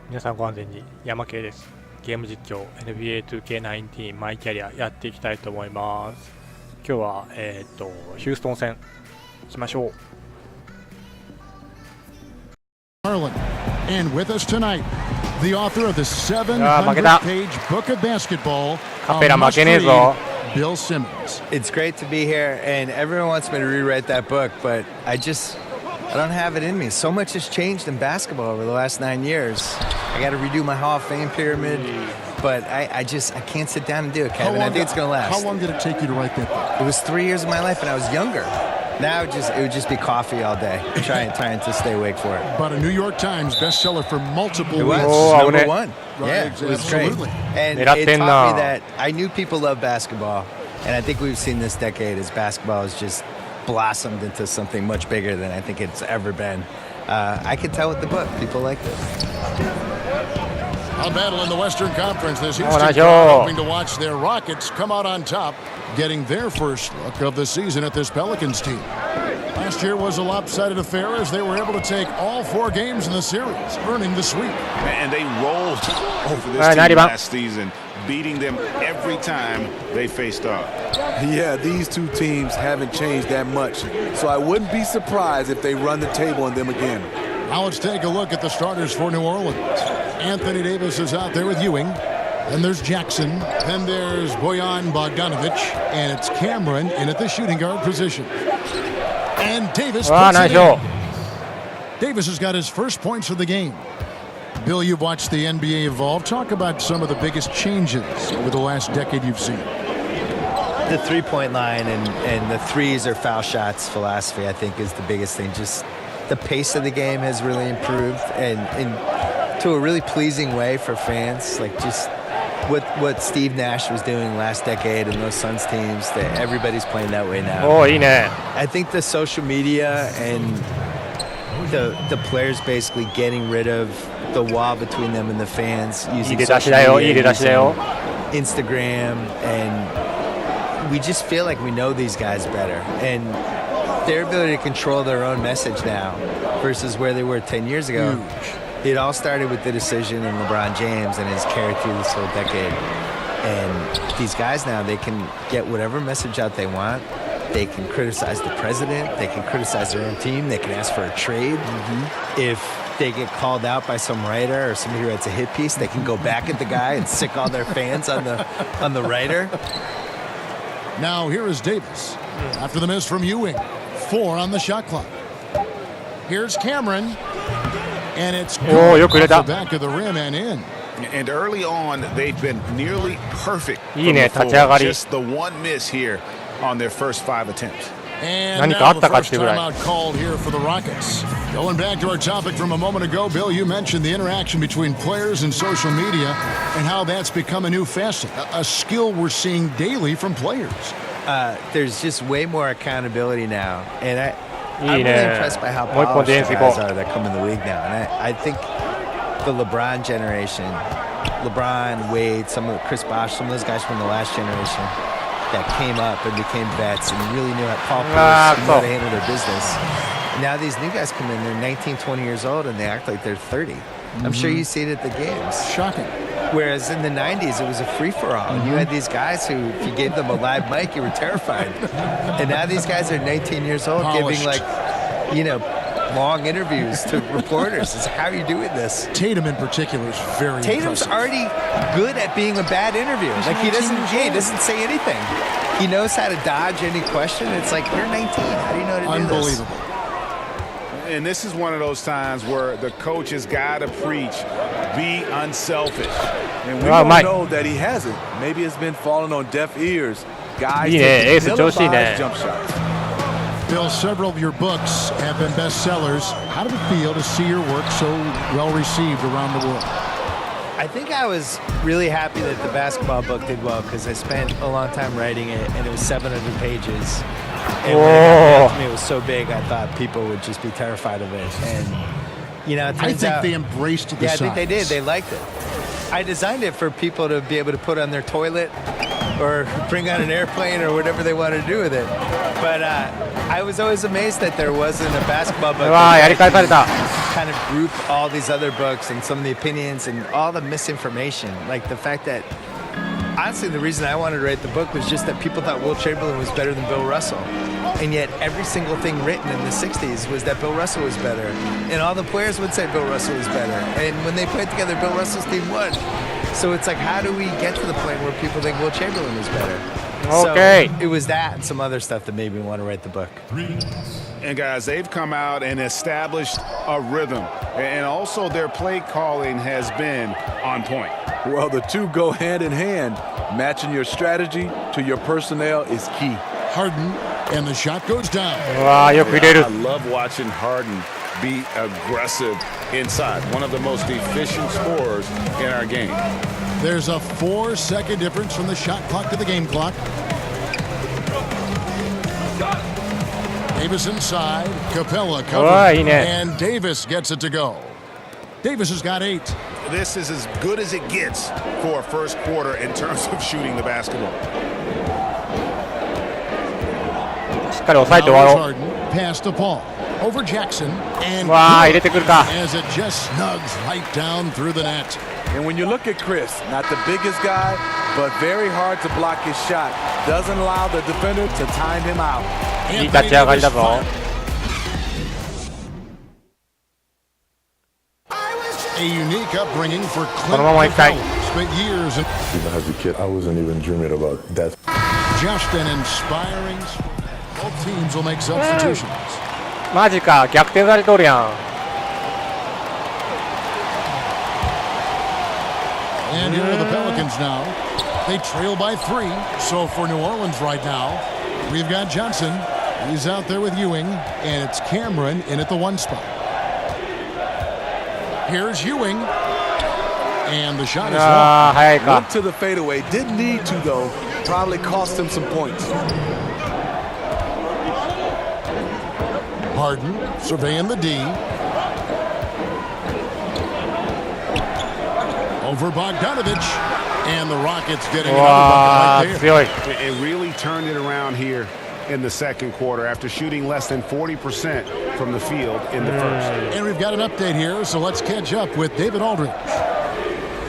皆さんご安全に。やまけいです。ゲーム実況 NBA2K19 マイキャリアやっていきたいと思います。今日はヒューストン戦行きましょう。And with us tonight, the author of the 700-page book of basketball, Bill Simmons. It's great to be here, and everyone wants me to rewrite that book, but I don't have it in me. So much has changed in basketball over the last 9 years. I got to redo my Hall of Fame pyramid, but I can't sit down and do it, Kevin. I think it's going to last. How long did it take you to write that book? It was 3 years of my life, and I was younger. Now it would just be coffee all day, trying to stay awake for it. But a New York Times bestseller for multiple weeks. Number one. Right, yeah, it was absolutely. Great. And it taught me that I knew people love basketball, and I think we've seen this decade as basketball has just blossomed into something much bigger than I think it's ever been. I can tell with the book, people like this. A battle in the Western Conference. This Houston crowd hoping to watch their Rockets come out on top, getting their first look of the season at this Pelicans team. Last year was a lopsided affair as they were able to take all 4 games in the series, earning the sweep. And they rolled over this team last season, beating them every time they faced off. Yeah, these two teams haven't changed that much, so I wouldn't be surprised if they run the table on them again. Now let's take a look at the starters for New Orleans. Anthony Davis is out there with Ewing. Then there's Jackson. Then there's Bojan Bogdanovic. And it's Cameron in at the shooting guard position. And Davis puts it in. Davis has got his first points of the game. Bill, you've watched the NBA evolve. Talk about some of the biggest changes over the last decade you've seen. The three-point line and the threes or foul shots philosophy, I think, is the biggest thing. Just the pace of the game has really improved and to a really pleasing way for fans. Like just what Steve Nash was doing last decade in those Suns teams, that everybody's playing that way now. I think the social media and the players basically getting rid of the wall between them and the fans, using social media, Instagram, and we just feel like we know these guys better. And their ability to control their own message now versus where they were 10 years ago. Huge. It all started with the decision in LeBron James and has carried through this whole decade. And these guys now, they can get whatever message out they want. They can criticize the president. They can criticize their own team. They can ask for a trade. If they get called out by some writer or somebody who writes a hit piece, they can go back at the guy and sick all their fans on the writer. Now here is Davis after the miss from Ewing. 4 on the shot clock. Here's Cameron. And it's good off the back of the rim and in. And early on, they've been nearly perfect. Just the one miss here on their first 5 attempts. And now the first timeout called here for the Rockets. Going back to our topic from a moment ago, Bill, you mentioned the interaction between players and social media and how that's become a new facet, a skill we're seeing daily from players. There's just way more accountability now, and I'm really impressed by how polished the guys are that come in the league now. And I think the LeBron generation, LeBron, Wade, Chris Bosh, some of those guys from the last generation that came up and became vets and really knew how Paul Pierce knew how to handle their business. Now these new guys come in, they're 19, 20 years old, and they act like they're 30. I'm sure you see it at the games. Shocking. Whereas in the 90s, it was a free-for-all. And you had these guys who, if you gave them a live mic, you were terrified. And now these guys are 19 years old, giving, long interviews to reporters. It's how are you doing this? Tatum in particular is very Tatum's impressive. already good at being a bad interview. Like, he doesn't say anything. He knows how to dodge any question. It's like, you're 19. How do you know how to do this? Unbelievable. And this is one of those times where the coach has got to preach, be unselfish. And we don't know that he hasn't. Maybe it's been falling on deaf ears. Guys, jump shots. Bill, several of your books have been bestsellers. How did it feel to see your work so well received around the world? I think I was really happy that the basketball book did well because I spent a long time writing it, and it was 700 pages. And when it got to me, it was so big, I thought people would just be terrified of it. And, it turns out, they embraced the size. I think they did. They liked it. I designed it for people to be able to put on their toilet or bring on an airplane or whatever they wanted to do with it. But I was always amazed that there wasn't a basketball book. kind of group all these other books and some of the opinions and all the misinformation. Like the fact that, honestly, the reason I wanted to write the book was just that people thought Will Chamberlain was better than Bill Russell. And yet every single thing written in the 60s was that Bill Russell was better. And all the players would say Bill Russell was better. And when they played together, Bill Russell's team won. So it's like, how do we get to the point where people think Will Chamberlain was better? Okay. So it was that and some other stuff that made me want to write the book. And guys, they've come out and established a rhythm. And also their play calling has been on point. Well, the two go hand in hand. Matching your strategy to your personnel is key. Harden, and the shot goes down. I love watching Harden be aggressive inside. One of the most efficient scorers in our game. There's a 4-second difference from the shot clock to the game clock. Davis inside, Capella covered, and Davis gets it to go. Davis has got 8. This is as good as it gets for a first quarter in terms of shooting the basketball. Harden pass to Paul over Jackson, and as it just snugs right down through the net. And when you look at Chris, not the biggest guy, but very hard to block his shot. Doesn't allow the defender to time him out. A unique upbringing for Clint Capella. Spent years in even as a kid, I wasn't even dreaming about that. Just an inspiring. Both teams will make substitutions. マジか、逆転されとるやん。And here are the Pelicans now. They trail by 3. So for New Orleans right now, we've got Johnson. He's out there with Ewing, and it's Cameron in at the 1 spot. Here's Ewing, and the shot is long. Went to the fadeaway. Didn't need to, though. Probably cost him some points. Harden surveying the D. Over Bogdanovich, and the Rockets getting another bucket right there. It really turned it around here in the second quarter after shooting less than 40% from the field in the first. And we've got an update here, so let's catch up with David Aldridge.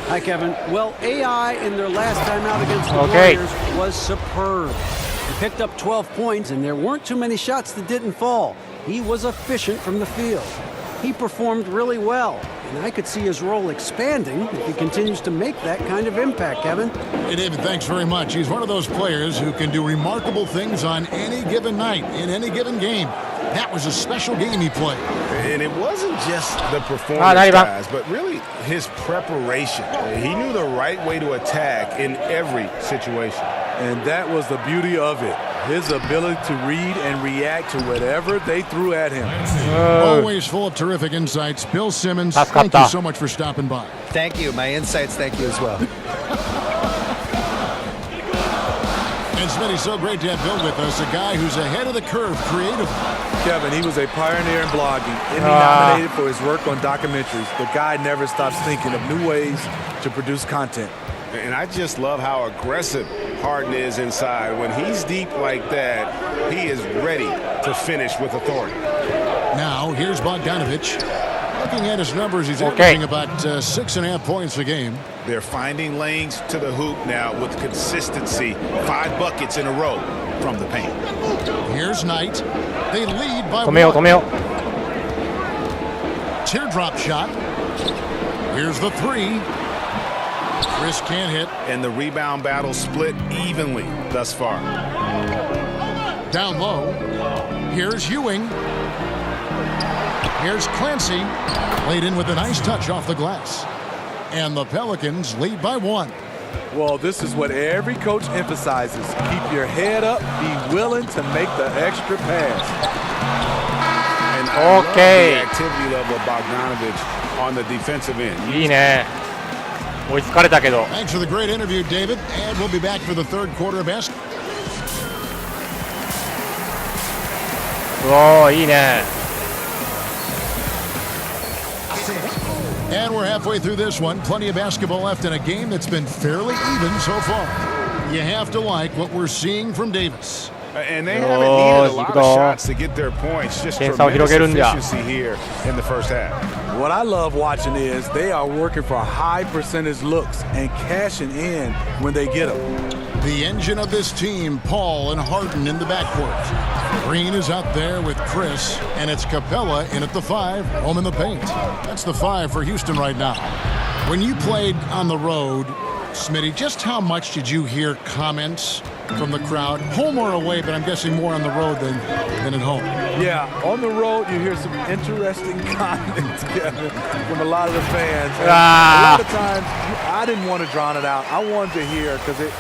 Hi, Kevin. Well, AI in their last time out against the Warriors was superb. He picked up 12 points, and there weren't too many shots that didn't fall. He was efficient from the field. He performed really well, and I could see his role expanding if he continues to make that kind of impact, Kevin. Hey, David, thanks very much. He's one of those players who can do remarkable things on any given night, in any given game. That was a special game he played. And it wasn't just the performance, guys, but really his preparation. He knew the right way to attack in every situation. And that was the beauty of it. His ability to read and react to whatever they threw at him. Always full of terrific insights. Bill Simmons, thank you so much for stopping by. Thank you. My insights, thank you as well. And Smitty, so great to have Bill with us, a guy who's ahead of the curve creatively. Kevin, he was a pioneer in blogging. Emmy nominated for his work on documentaries. The guy never stops thinking of new ways to produce content. And I just love how aggressive Harden is inside. When he's deep like that, he is ready to finish with authority. Now, here's Bogdanovich. Looking at his numbers, he's averaging about 6.5 points a game. They're finding lanes to the hoop now with consistency. 5 buckets in a row from the paint. Here's Knight. They lead by 止めよう止めよう。 Teardrop shot. Here's the 3. Chris can't hit. And the rebound battle split evenly thus far. Down low. Here's Ewing. Here's Clancy. Laid in with a nice touch off the glass. And the Pelicans lead by 1. Well, this is what every coach emphasizes. Keep your head up. Be willing to make the extra pass. And I love the activity level of Bogdanovich on the defensive end. いいね。追いつかれたけど。 Thanks for the great interview, David. And we'll be back for the third quarter of basketball. おー、いいね。 And we're halfway through this one. Plenty of basketball left in a game that's been fairly even so far. You have to like what we're seeing from Davis. And they haven't needed a lot of shots to get their points. Just tremendous efficiency here in the first half. What I love watching is they are working for high percentage looks and cashing in when they get them. The engine of this team, Paul and Harden in the backcourt. Green is out there with Chris, and it's Capella in at the 5, home in the paint. That's the 5 for Houston right now. When you played on the road, Smitty, just how much did you hear comments from the crowd, home or away, but I'm guessing more on the road than at home? Yeah, on the road you hear some interesting comments, Kevin, from a lot of the fans. A lot of times I didn't want to drown it out. I wanted to hear because it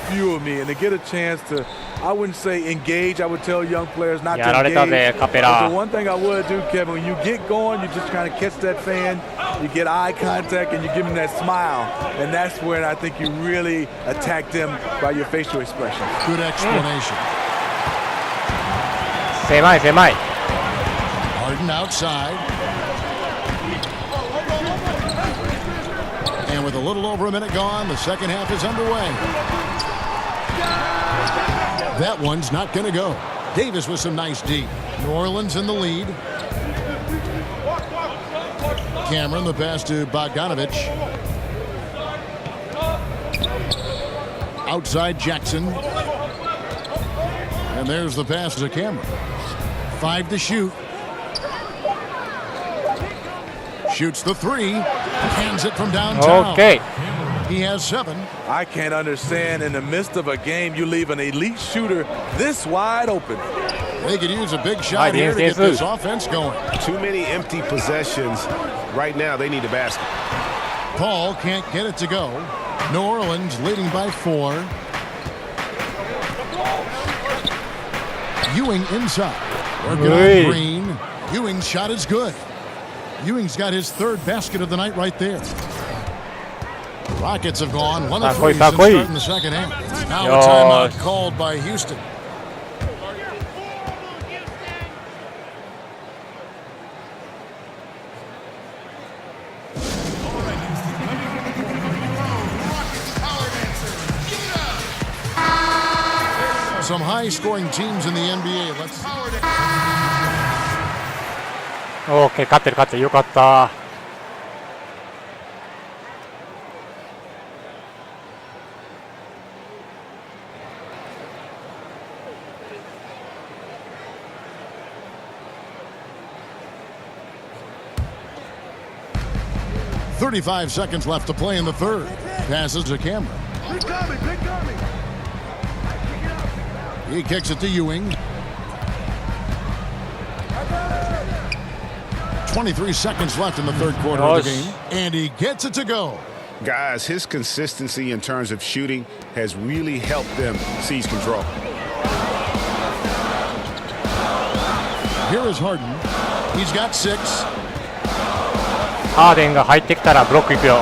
fueled me, and to get a chance to, I wouldn't say engage. I would tell young players not to engage. But the one thing I would do, Kevin, when you get going, you just kind of catch that fan, you get eye contact, and you give them that smile. And that's where I think you really attack them by your facial expression. Good explanation. Harden outside. And with a little over a minute gone, the second half is underway. That one's not going to go. Davis with some nice deep. New Orleans in the lead. Cameron, the pass to Bogdanovich. Outside Jackson. And there's the pass to Cameron. 5 to shoot. Shoots the 3. Hands it from downtown. Okay. He has 7. I can't understand in the midst of a game you leave an elite shooter this wide open. They could use a big shot here to get this offense going. Too many empty possessions. Right now they need a basket. Paul can't get it to go. New Orleans leading by 4. Ewing inside. Working on Green. Ewing's shot is good. Ewing's got his 3rd basket of the night right there. Rockets have gone 1 of 3 since starting the second half. Now a timeout called by Houston. Some high-scoring teams in the NBA. Let's. OK、勝ってるよかった。35 seconds left to play in the 3rd. Passes to Cameron. He kicks it to Ewing. 23 seconds left in the 3rd quarter of the game. And he gets it to go. Guys, his consistency in terms of shooting has really helped them seize control. Here is Harden. He's got 6. ハーデンが入ってきたらブロックいくよ。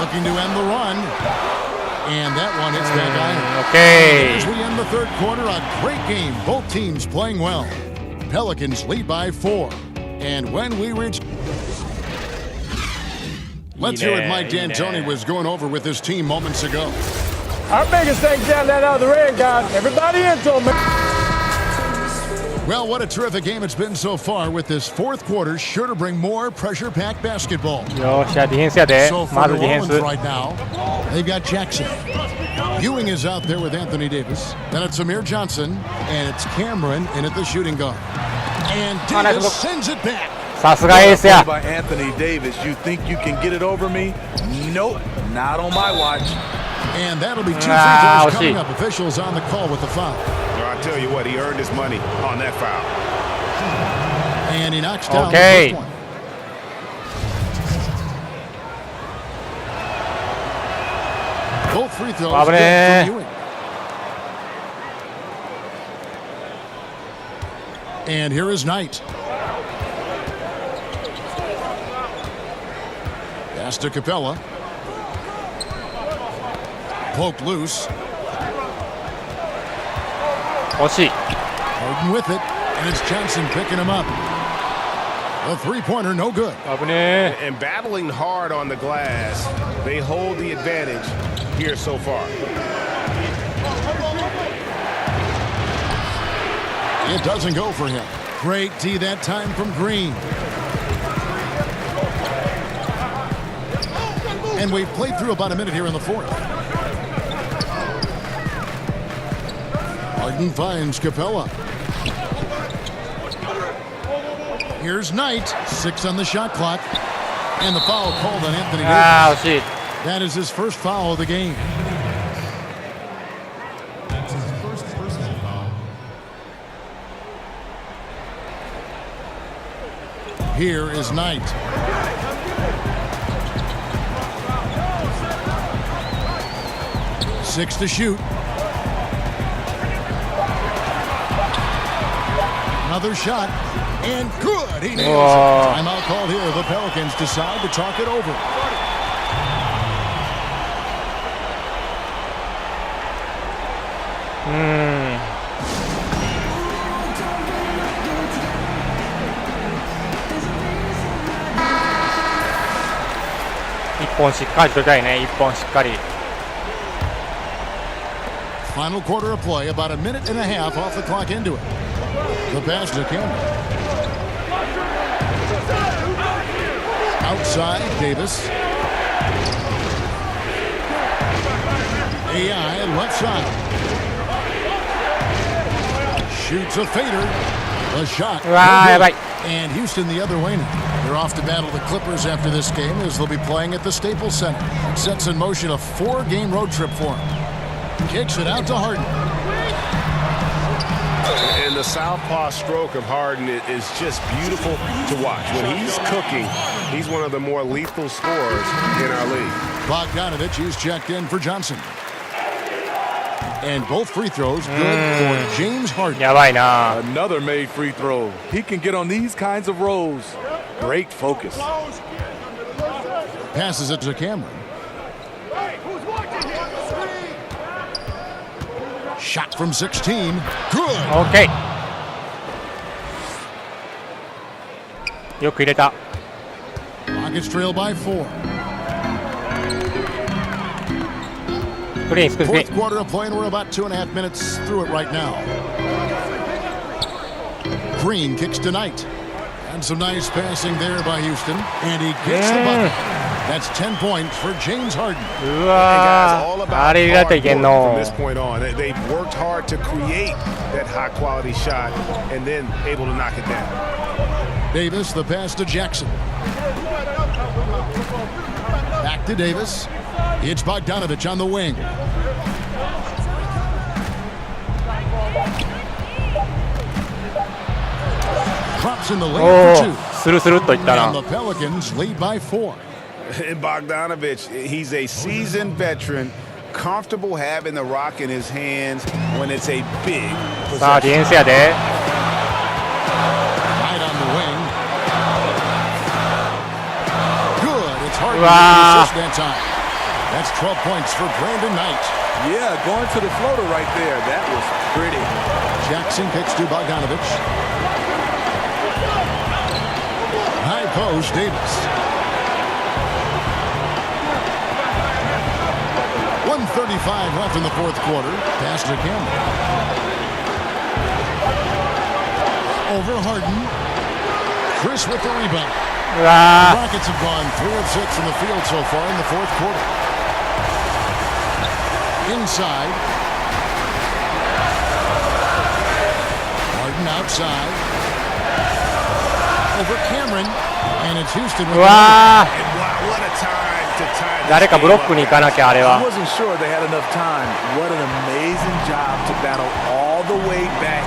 Looking to end the run. And that one hits that guy. Okay. As we end the 3rd quarter, a great game. Both teams playing well. Pelicans lead by 4. And when we reach... Let's hear what Mike D'Antoni was going over with his team moments ago. Our biggest thing down that other end, guys. Everybody into them. Well, what a terrific game it's been so far with this 4th quarter. Sure to bring more pressure-packed basketball. よし、じゃあディフェンスやで。 So ま for ず New ディフェン Orleans ス。 right now, they've got Jackson. Ewing is out there with Anthony Davis. Then it's Amir Johnson, and it's Cameron in at the shooting guard. And Davis sends it back. さすがエースや。 By Anthony Davis, you think you can get it over me? Nope, not on my watch. And that'll be 2 free throws coming up. Officials on the call with the foul. I tell you what, he earned his money on that foul. And he knocks down the first one. Both free throws good for Ewing. And here is Knight. Pass to Capella. Poked loose. 惜しい。 Harden with it, and it's Johnson picking him up. A three-pointer, no good. And battling hard on the glass, they hold the advantage here so far. It doesn't go for him. Great D that time from Green. And we've played through about a minute here in the fourth. Harden finds Capella. Here's Knight. 6 on the shot clock. And the foul called on Anthony Davis. Shit. That is his first foul of the game. Here is Knight. Six to shoot. Another shot. And good. He nails it. Timeout called here. The Pelicans decide to talk it over. Final quarter of play, about a minute and a half off the clock into it. The pass to Cameron. Outside, Davis. AI left side. Shoots a fader. A shot. And Houston the other way now. They're off to battle the Clippers after this game as they'll be playing at the Staples Center. It sets in motion a 4-game road trip for them. Kicks it out to Harden. And the southpaw stroke of Harden is just beautiful to watch. When he's cooking, he's one of the more lethal scorers in our league. Bogdanovich is checked in for Johnson. And both free throws good for James Harden. Another made free throw. He can get on these kinds of rolls. Great focus. Passes it to Cameron. Shot from 16. Good. Okay. よく入れた。 Rockets trail by 4. Fourth quarter of play, and we're about 2.5 minutes through it right now. Green kicks to Knight. And some nice passing there by Houston. And he gets the bucket. That's 10 points for James Harden. And guys, all about hard work from this point on. They've worked hard to create that high-quality shot and then able to knock it down. Davis, the pass to Jackson. Back to Davis. It's Bogdanovich on the wing. Drops in the lane for 2. And the Pelicans lead by 4. And Bogdanovich, he's a seasoned veteran, comfortable having the rock in his hands when it's a big possession. Right on the wing. Good. It's hard to assist that time. That's 12 points for Brandon Knight. Yeah, going to the floater right there. That was pretty. Jackson kicks to Bogdanovich. High post, Davis. 1:35 left in the fourth quarter. Pass to Cameron. Over Harden. Chris with the rebound. The Rockets have gone 3 of 6 from the field so far in the fourth quarter. Inside. Harden outside. Over Cameron. And it's Houston with what a time to tie. 誰かブロックに行かなきゃあれは。 I wasn't sure they had enough time. What an amazing job to battle all the way back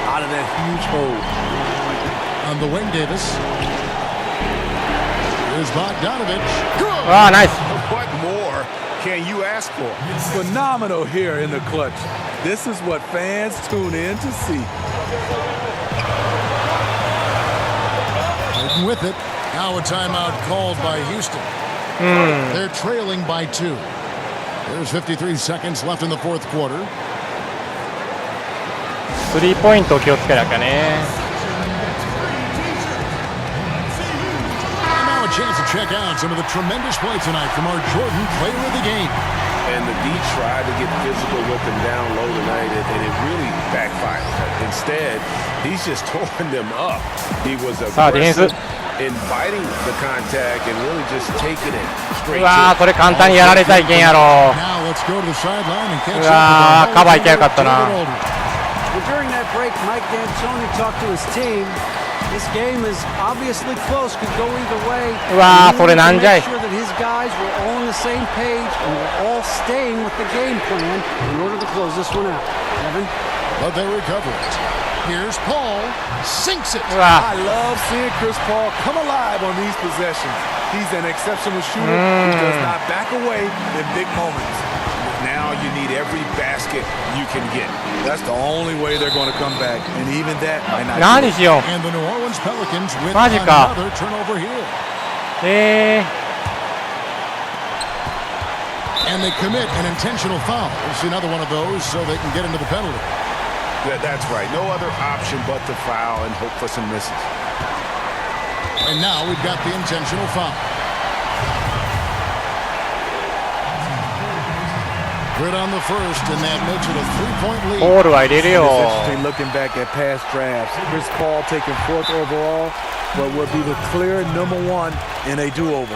out of that huge hole. On the wing, Davis. Here's Bogdanovich. Nice. What more can you ask for? Phenomenal here in the clutch. This is what fans tune in to see. Harden with it. Now a timeout called by Houston. They're trailing by 2. There's 53 seconds left in the fourth quarter. 3ポイントを気をつけなきゃね。chance to check out some of the tremendous play tonight from our Jordan player of the game. And the D tried to get physical with him down low tonight, and it really backfired. Instead, he's just tore them up. He was aggressive, inviting the contact and really just taking it straight. うわー、これ簡単にやられたいけんやろ。Now let's go to the sideline and catch うわー、カバーいけなかったな。During that break, Mike D'Antoni talked to his team. This game is obviously close, could go either way. うわー、それなんじゃい。 Make sure that his guys were all on the same page and were all staying with the game plan in order to close this one out. Kevin? But they recover it. Here's Paul, sinks it. I love seeing Chris Paul come alive on these possessions. He's an exceptional shooter who does not back away in big moments. Now you need every basket you can get. That's the only way they're going to come back, and even that might not. 何しよう。 And the New Orleans Pelicans with マジか。 another turnover here. And they commit an intentional foul. It's another one of those so they can get into the penalty. That's right. No other option but to foul and hope for some misses. And now we've got the intentional foul. Good on the first, and that makes it a 3-point lead. ボールは入れるよ。 It's interesting looking back at past drafts. Chris Paul taking 4th overall, but would be the clear number 1 in a do-over.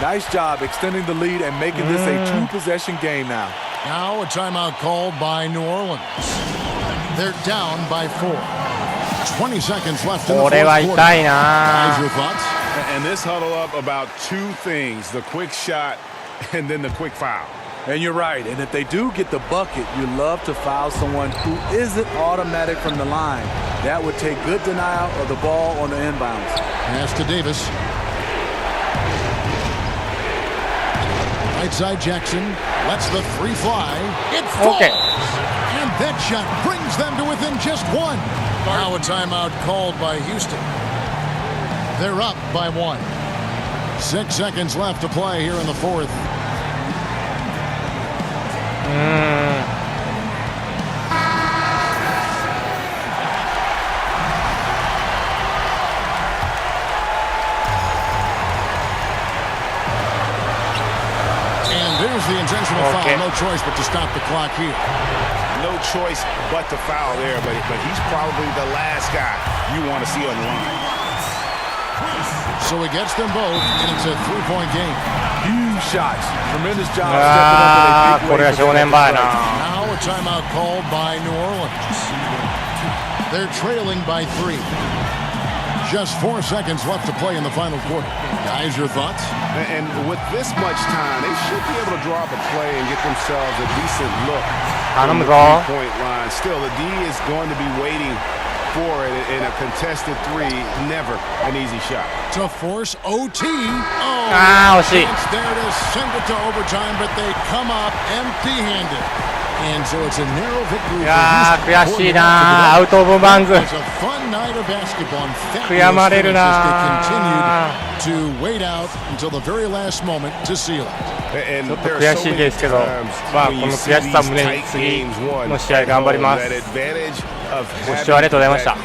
Nice job extending the lead and making this a 2-possession game now. Now a timeout called by New Orleans. They're down by 4. 20 seconds left in the こ fourth れは quarter. 痛いな。 Guys, your thoughts? And this huddle up about 2 things, the quick shot and then the quick foul. And you're right. And if they do get the bucket, you love to foul someone who isn't automatic from the line. That would take good denial of the ball on the inbounds. Pass to Davis. Right side Jackson lets the three fly. It falls. Okay. And that shot brings them to within just 1. Now a timeout called by Houston. They're up by 1. 6 seconds left to play here in the fourth. There's the intentional foul. No choice but to stop the clock here. No choice but to foul there, but he's probably the last guy you want to see on the line. So he gets them both, and it's a 3-point game. Huge shots. Tremendous job stepping up in a big way. Now a timeout called by New Orleans. They're trailing by 3. Just 4 seconds left to play in the final quarter. Guys, your thoughts? And with this much time, they should be able to draw up a play and get themselves a decent look on the 3-point line. Still, the D is going to be waiting for it in a contested 3. Never an easy shot. To force OT. It's there to send it to overtime, but they come up empty-handed. And so it's a narrow victory. 悔しいな。アウトオブバウンズ。悔やまれるな。To wait out until the very last moment to seal it. ちょっと悔しいですけど、まあこの悔しさを胸に次の試合頑張ります。ご視聴ありがとうございました。